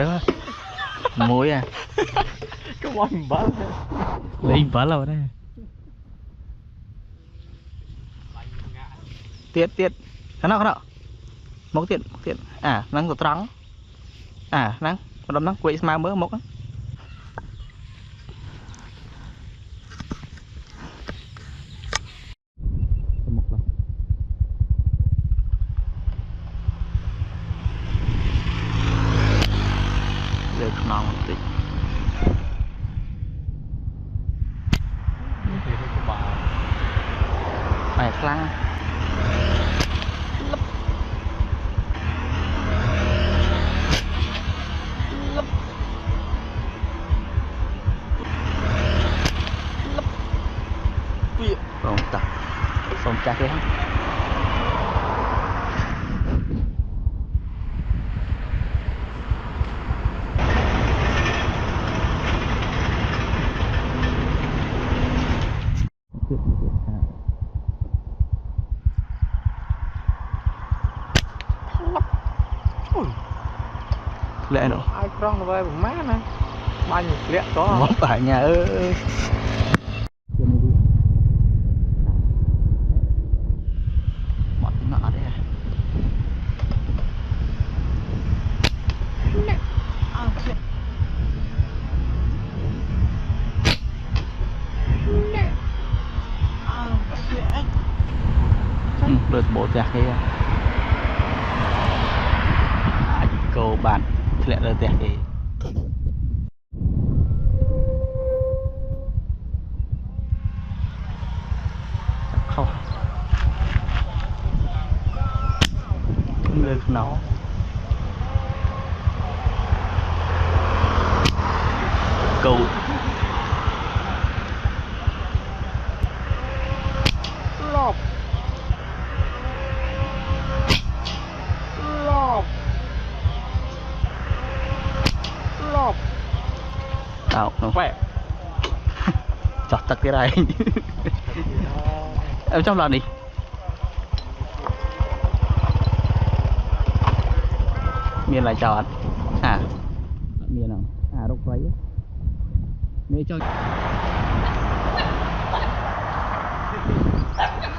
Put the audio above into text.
đó muối à cái món bả lấy bả lâu đấy tiết khá nào một tiết à năng của trắng à năng còn năng quậy mà mới một để non một tí phải khăn không tập xong chắc cái lẹ nữa ai con về má nè bao nhiêu lẹ có món phải nhà ơi mọt nọ đấy được bộ giặc kia cô bạn lẹ được giặc gì không được nó cầu lọp tao nó khỏe chọt tật cái này em trong lần đi miền lại chọn à miền nào à đâu quấy miền cho